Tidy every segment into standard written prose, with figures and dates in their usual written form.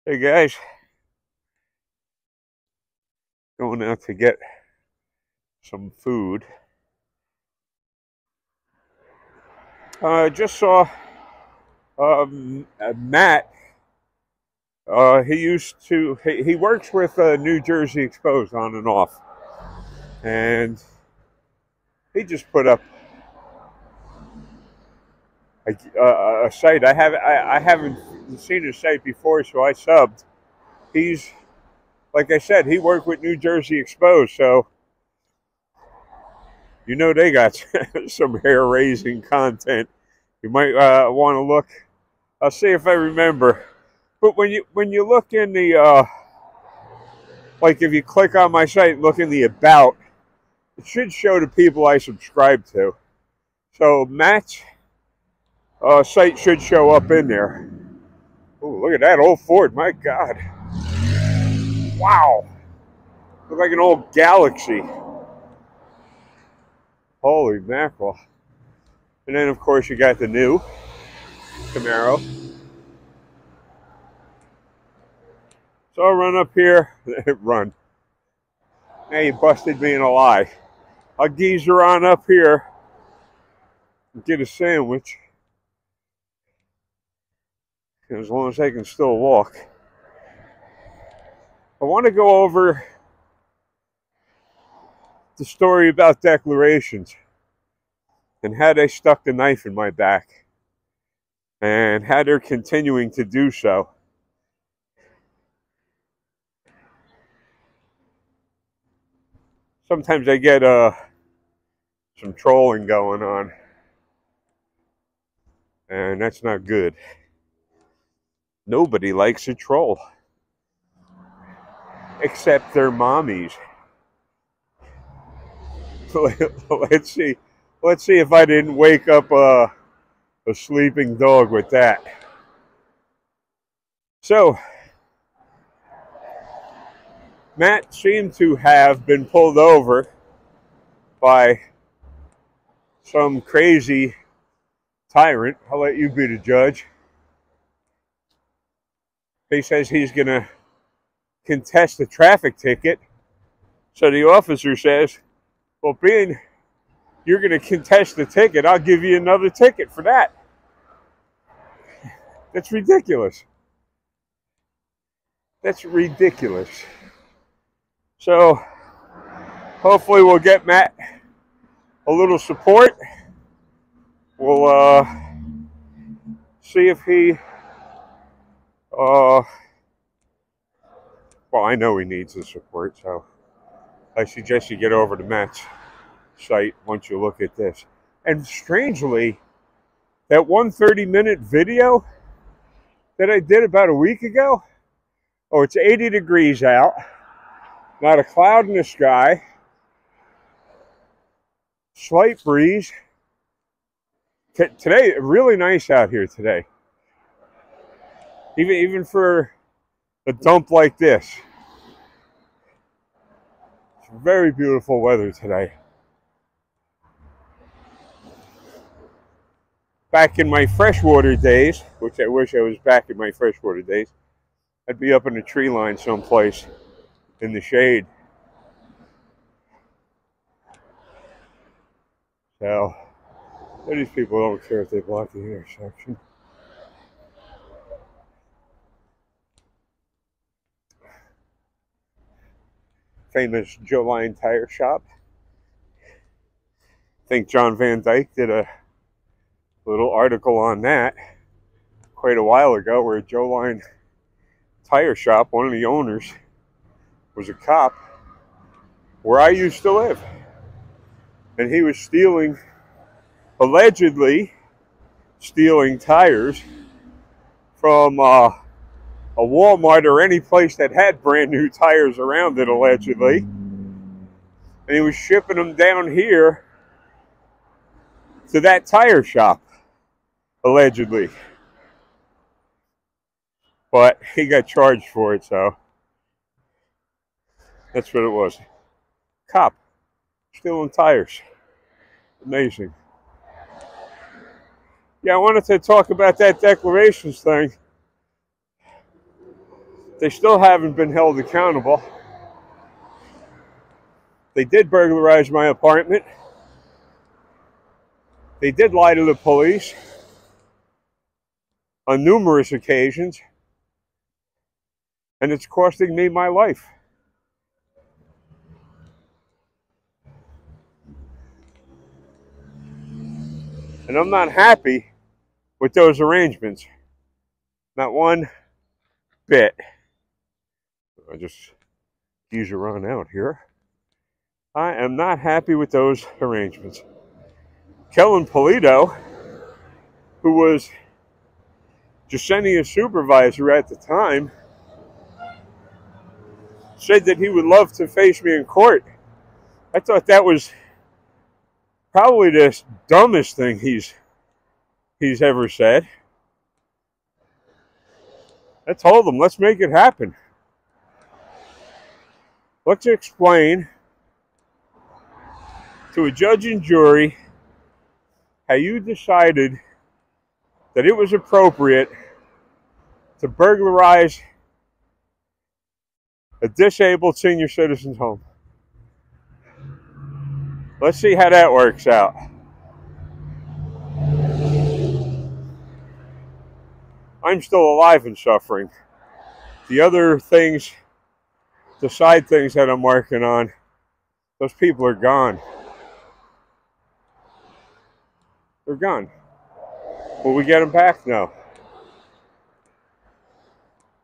Hey guys, going out to get some food. Just saw Matt. He works with New Jersey Exposed on and off, and he just put up a site. I haven't seen his site before, so I subbed. He's like I said, he worked with New Jersey Exposed, so they got some hair raising content. You might want to look. I'll see if I remember. But when you look in the like if you click on my site and look in the about, it should show the people I subscribe to. So Matt's site should show up in there. Oh, look at that old Ford! My God, wow, looks like an old Galaxy. Holy mackerel! And then of course you got the new Camaro. So I'll run up here, run. Now you busted me in a lie. I'll geezer on up here and get a sandwich. As long as I can still walk. I want to go over the story about declarations and how they stuck the knife in my back and how they're continuing to do so. Sometimes I get some trolling going on, and that's not good. Nobody likes a troll except their mommies. Let's see if I didn't wake up a sleeping dog with that. So Matt seemed to have been pulled over by some crazy tyrant. I'll let you be the judge. He says he's going to contest the traffic ticket. So the officer says, well, being you're going to contest the ticket, I'll give you another ticket for that. That's ridiculous. That's ridiculous. So hopefully we'll get Matt a little support. We'll see if he well, I know he needs the support, so I suggest you get over to Matt's site once you look at this. And strangely, that 130-minute video that I did about a week ago, it's 80 degrees out, not a cloud in the sky, slight breeze. Today, really nice out here today. Even for a dump like this. It's very beautiful weather today. Back in my freshwater days, which I wish I was back in my freshwater days, I'd be up in a tree line someplace in the shade. So, these people don't care if they block the intersection. Famous Joe Line Tire Shop. I think John Van Dyke did a little article on that quite a while ago, where Joe Line Tire Shop, one of the owners, was a cop where I used to live. And he was allegedly stealing tires from a Walmart or any place that had brand new tires around it, allegedly. And he was shipping them down here to that tire shop, allegedly. But he got charged for it, so that's what it was. Cop stealing tires. Amazing. Yeah, I wanted to talk about that declarations thing. They still haven't been held accountable. They did burglarize my apartment. They did lie to the police on numerous occasions. And it's costing me my life. And I'm not happy with those arrangements. Not one bit. I just use a run out here. I am not happy with those arrangements. Kellen Polito, who was Jasenia's supervisor at the time, said that he would love to face me in court. I thought that was probably the dumbest thing he's ever said. I told him, let's make it happen. Let's explain to a judge and jury how you decided that it was appropriate to burglarize a disabled senior citizen's home. Let's see how that works out. I'm still alive and suffering. The other things, the side things that I'm working on, those people are gone. They're gone. Will we get them back? No.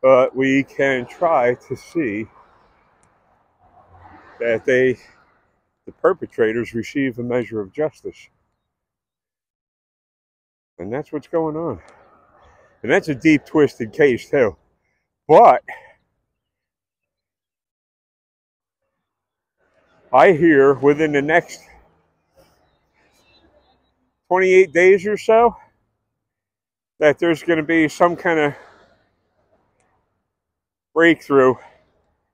But we can try to see that the perpetrators receive a measure of justice. And that's what's going on. And that's a deep, twisted case, too. But I hear within the next 28 days or so that there's going to be some kind of breakthrough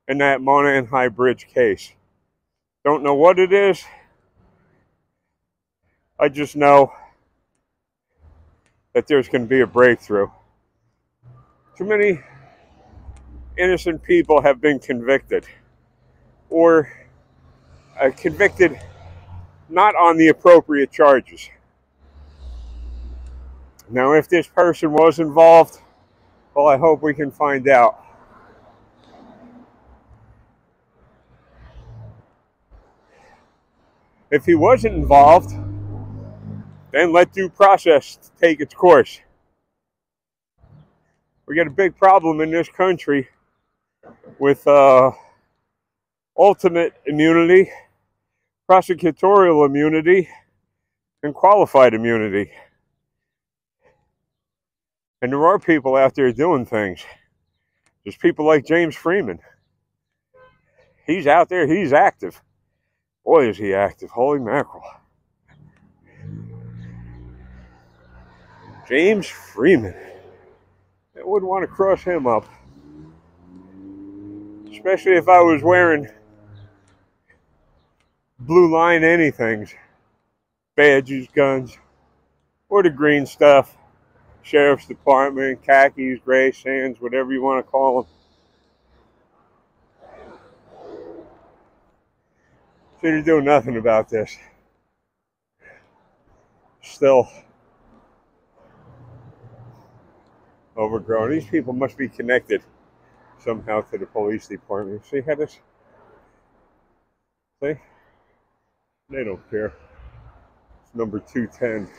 in that Moynihan High Bridge case. Don't know what it is. I just know that there's going to be a breakthrough. Too many innocent people have been convicted, or convicted not on the appropriate charges. Now, if this person was involved, well, I hope we can find out. If he wasn't involved, then let due process take its course. We got a big problem in this country with ultimate immunity, prosecutorial immunity, and qualified immunity. And there are people out there doing things. There's people like James Freeman. He's out there, he's active. Boy, is he active. Holy mackerel. James Freeman. I wouldn't want to cross him up. Especially if I was wearing blue line anythings. Badges, guns, or the green stuff. Sheriff's Department, khakis, gray sands, whatever you want to call them. So you're doing nothing about this. Still overgrown. These people must be connected somehow to the police department. See how this? See? They don't care. It's number 210.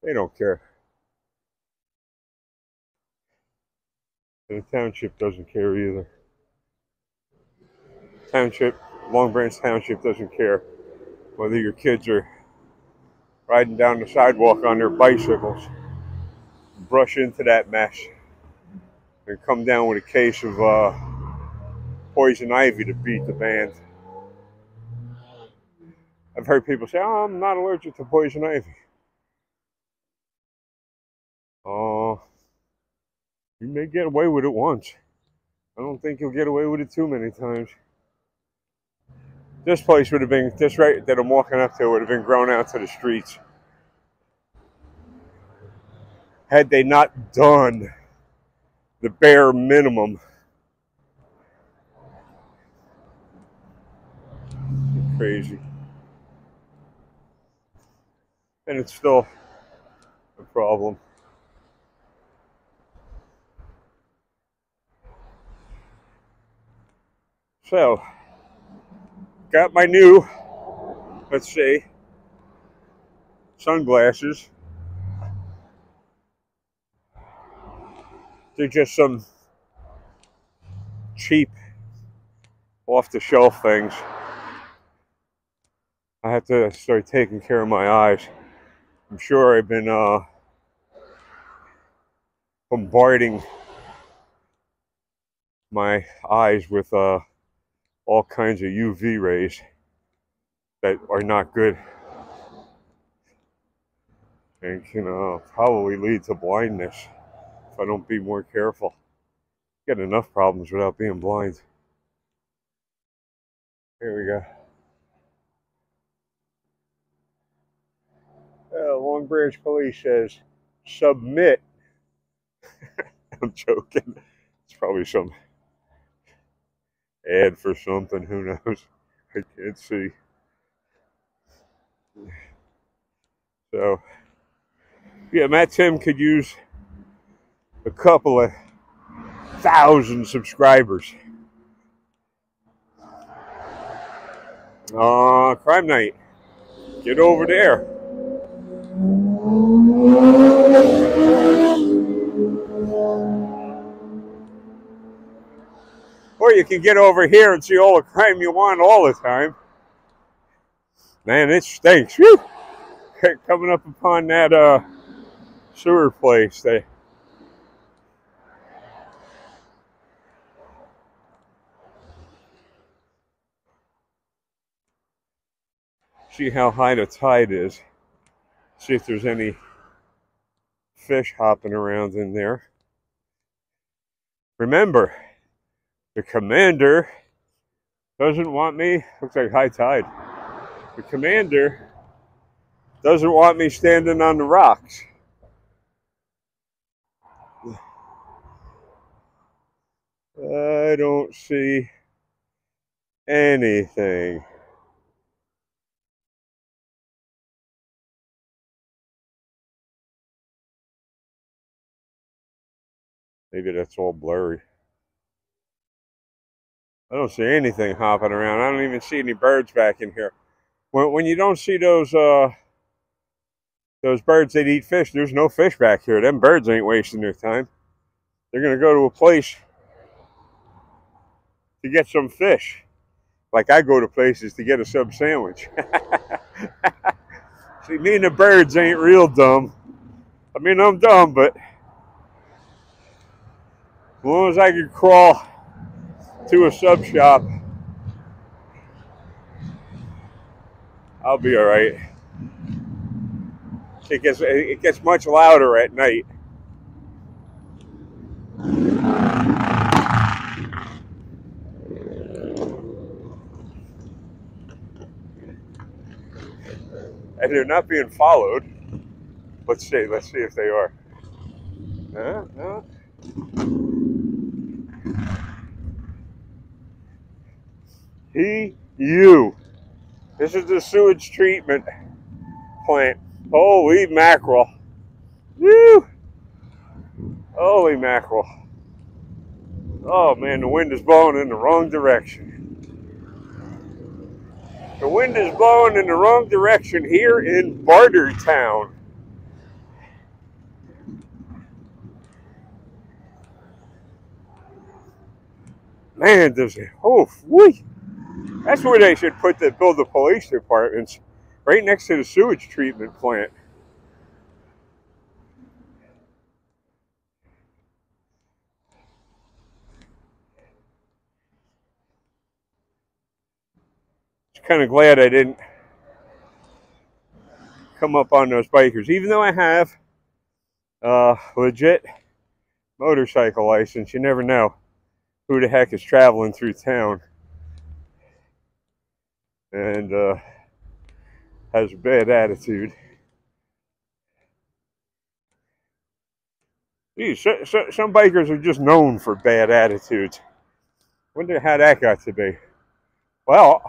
They don't care. And the township doesn't care either. Township, Long Branch Township doesn't care whether your kids are riding down the sidewalk on their bicycles, brush into that mess, and come down with a case of poison ivy to beat the band. I've heard people say, oh, I'm not allergic to poison ivy. Oh, you may get away with it once. I don't think you'll get away with it too many times. This place would have been, this right that I'm walking up to would have been grown out to the streets. Had they not done the bare minimum. Crazy. And it's still a problem. So, got my new, let's say, sunglasses. They're just some cheap, off-the-shelf things. I have to start taking care of my eyes. I'm sure I've been bombarding my eyes with all kinds of UV rays that are not good and can probably lead to blindness if I don't be more careful. Get enough problems without being blind. Here we go. Long Branch Police says, submit. I'm joking. It's probably some ad for something. Who knows? I can't see. So, yeah, Matt Tim could use a couple of 1,000 subscribers. Crime Night. Get over there. Or you can get over here and see all the crime you want all the time. Man, it stinks. Whew. Coming up upon that sewer place. See how high the tide is. See if there's any fish hopping around in there. Remember, the commander doesn't want me. Looks like high tide. The commander doesn't want me standing on the rocks. I don't see anything. Maybe that's all blurry. I don't see anything hopping around. I don't even see any birds back in here. When you don't see those birds that eat fish, there's no fish back here. Them birds ain't wasting their time. They're gonna go to a place to get some fish. Like I go to places to get a sub sandwich. See, me and the birds ain't real dumb. I mean, I'm dumb, but as long as I can crawl to a sub shop, I'll be all right. It gets much louder at night. And they're not being followed. Let's see if they are. No. You. This is the sewage treatment plant. Holy mackerel. Woo! Holy mackerel. Oh man, the wind is blowing in the wrong direction. The wind is blowing in the wrong direction here in Bartertown. Man, does it, whee. That's where they should build the police departments, right next to the sewage treatment plant. Just kind of glad I didn't come up on those bikers, even though I have a legit motorcycle license. You never know who the heck is traveling through town and has a bad attitude. Geez, some bikers are just known for bad attitudes. Wonder how that got to be. Well,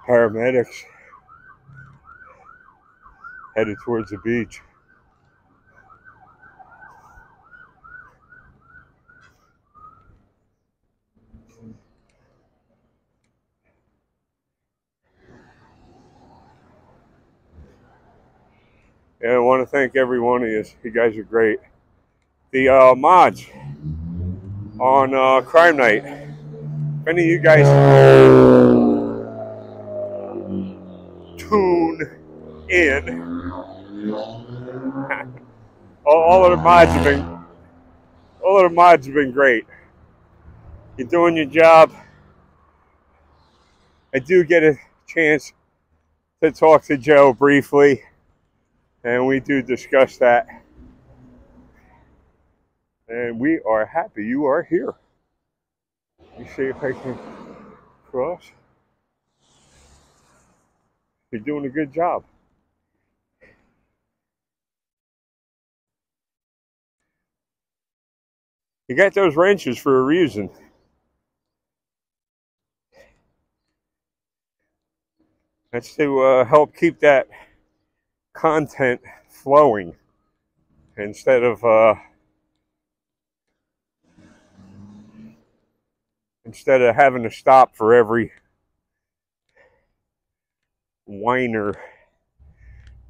paramedics headed towards the beach. And I want to thank every one of you. You guys are great. The mods on Crime Night. If any of you guys tune in, all of the mods have been great. You're doing your job. I do get a chance to talk to Joe briefly, and we do discuss that. And we are happy you are here. Let me see if I can cross. You're doing a good job. You got those wrenches for a reason. That's to help keep that content flowing instead of having to stop for every whiner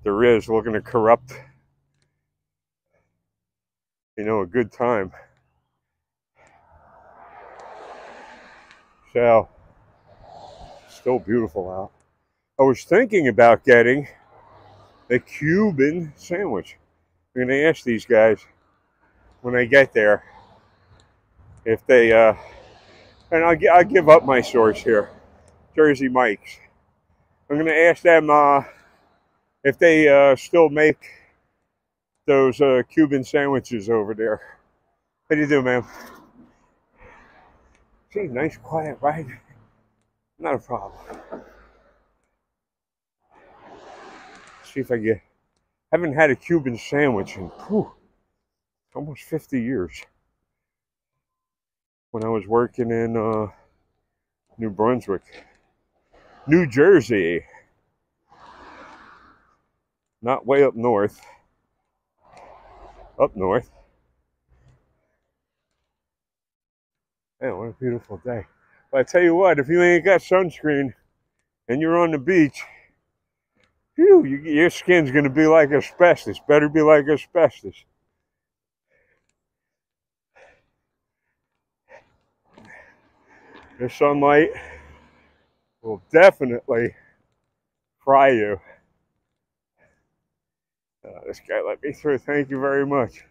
there is looking to corrupt, a good time. So, still beautiful out. I was thinking about getting a Cuban sandwich. I'm going to ask these guys when I get there if they, and I'll give up my source here, Jersey Mike's. I'm going to ask them if they still make those Cuban sandwiches over there. How do you do, ma'am? See, nice quiet ride. Not a problem. See if I get. Haven't had a Cuban sandwich in almost 50 years. When I was working in New Brunswick, New Jersey, not way up north. Up north. Man, what a beautiful day. But I tell you what, if you ain't got sunscreen and you're on the beach, your skin's going to be like asbestos. Better be like asbestos. The sunlight will definitely fry you. This guy let me through. Thank you very much.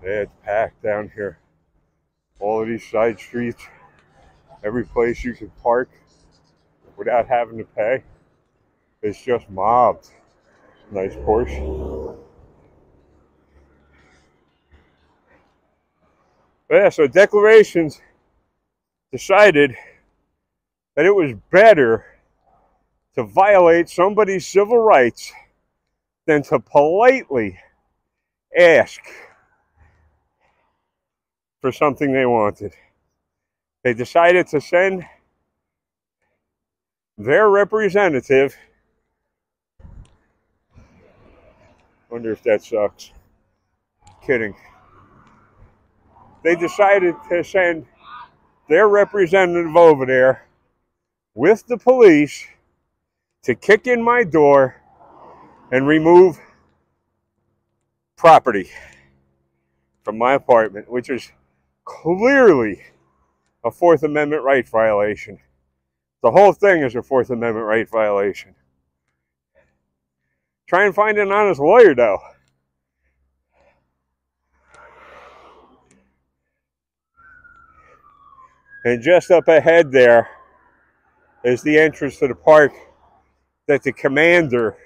Yeah, it's packed down here. All of these side streets, every place you can park without having to pay, it's just mobbed. Nice Porsche. But yeah, so Declarations decided that it was better to violate somebody's civil rights than to politely ask for something they wanted. They decided to send their representative. Wonder if that sucks. Kidding. They decided to send their representative over there with the police to kick in my door and remove property from my apartment, which is clearly a Fourth Amendment right violation. The whole thing is a Fourth Amendment right violation. Try and find an honest lawyer, though. And just up ahead there is the entrance to the park that the commander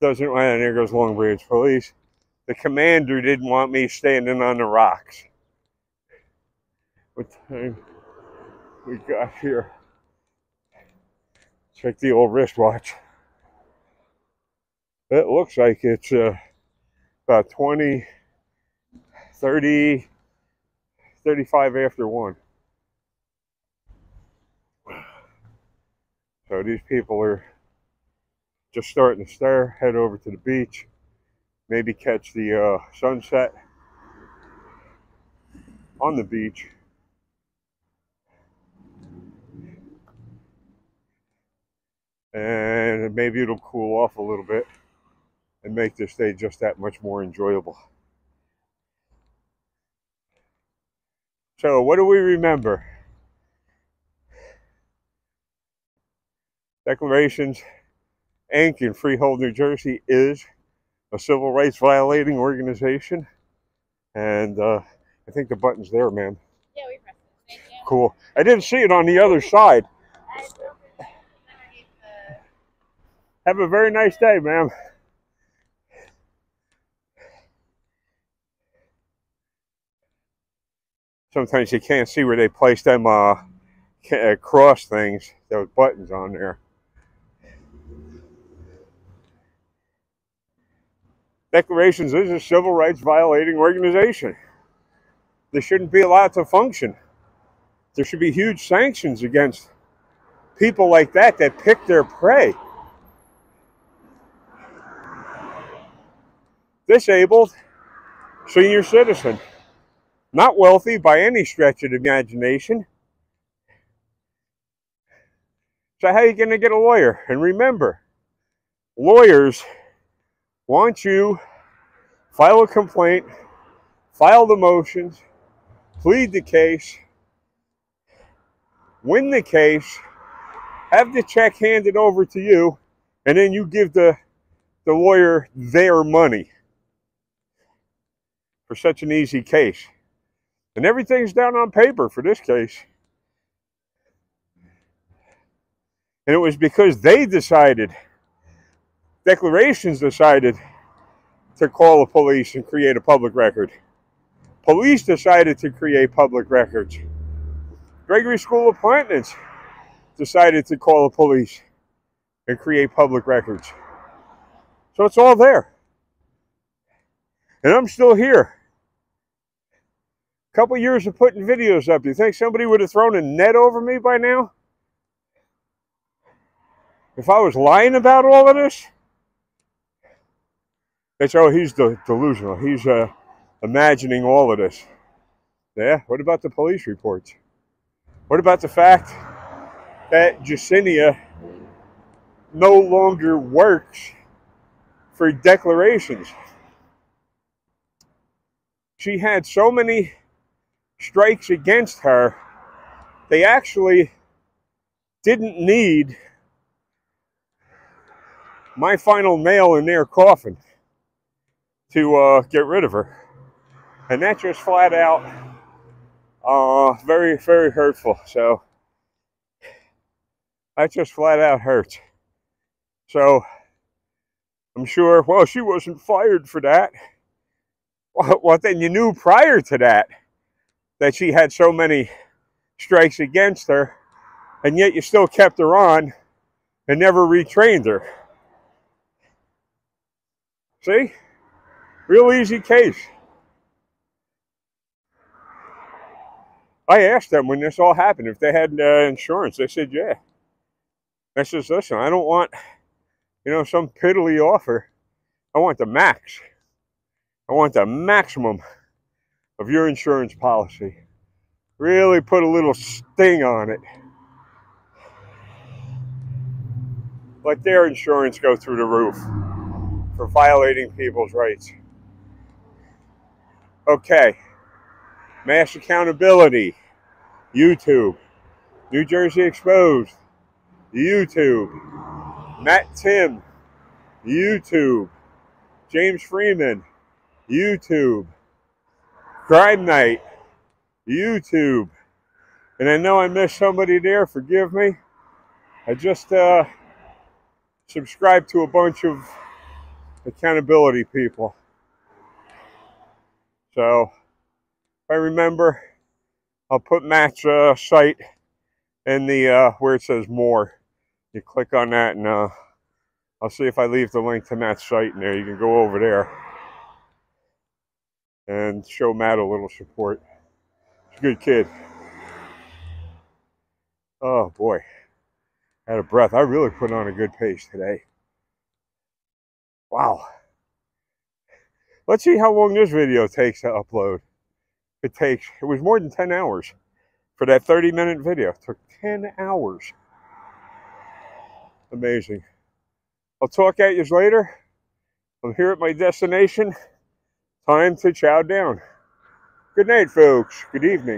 doesn't, and there goes Long Branch Police. the commander didn't want me standing on the rocks. What time we got here? Check the old wristwatch. It looks like it's about 20, 30, 35 after 1. So these people are just starting to stir, head over to the beach, maybe catch the sunset on the beach. And maybe it'll cool off a little bit and make this day just that much more enjoyable. So what do we remember? Declarations, Inc. in Freehold, New Jersey is a civil rights violating organization. And I think the button's there, ma'am. Yeah, we pressed it. Thank you. Cool. I didn't see it on the other side. Have a very nice day, ma'am. Sometimes you can't see where they place them cross things, those buttons on there. Declarations is a civil rights violating organization. They shouldn't be allowed to function. There should be huge sanctions against people like that pick their prey. Disabled, senior citizen, not wealthy by any stretch of the imagination. So how are you going to get a lawyer? And remember, lawyers want you file a complaint, file the motions, plead the case, win the case, have the check handed over to you, and then you give the lawyer their money for such an easy case. And everything's down on paper for this case. And it was because they decided, Declarations decided to call the police and create a public record. Police decided to create public records. Gregory School of Plantons decided to call the police and create public records. So it's all there. And I'm still here. A couple years of putting videos up. Do you think somebody would have thrown a net over me by now? If I was lying about all of this? They say, oh, he's delusional. He's imagining all of this. Yeah, what about the police reports? What about the fact that Jacinia no longer works for Declarations? She had so many strikes against her, they actually didn't need my final nail in their coffin to get rid of her. And that just flat out very, very hurtful. So that just flat out hurts. So I'm sure, well, she wasn't fired for that. Well, then you knew prior to that she had so many strikes against her, and yet you still kept her on and never retrained her. See? Real easy case. I asked them when this all happened if they had insurance. They said, yeah. I said, listen, I don't want, some piddly offer. I want the max. I want the maximum of your insurance policy. Really put a little sting on it. Let their insurance go through the roof for violating people's rights. Okay. Mass accountability. YouTube. New Jersey Exposed. YouTube. Matt Tim. YouTube. James Freeman. YouTube. Crime Night. YouTube. And I know I missed somebody there. Forgive me. I just subscribed to a bunch of accountability people. So if I remember, I'll put Matt's site in the where it says more. You click on that, and I'll see if I leave the link to Matt's site in there. You can go over there and show Matt a little support. He's a good kid. Oh boy, out of breath. I really put on a good pace today. Wow. Let's see how long this video takes to upload. It was more than 10 hours for that 30-minute video. It took 10 hours. Amazing. I'll talk at you later. I'm here at my destination. Time to chow down. Good night, folks. Good evening.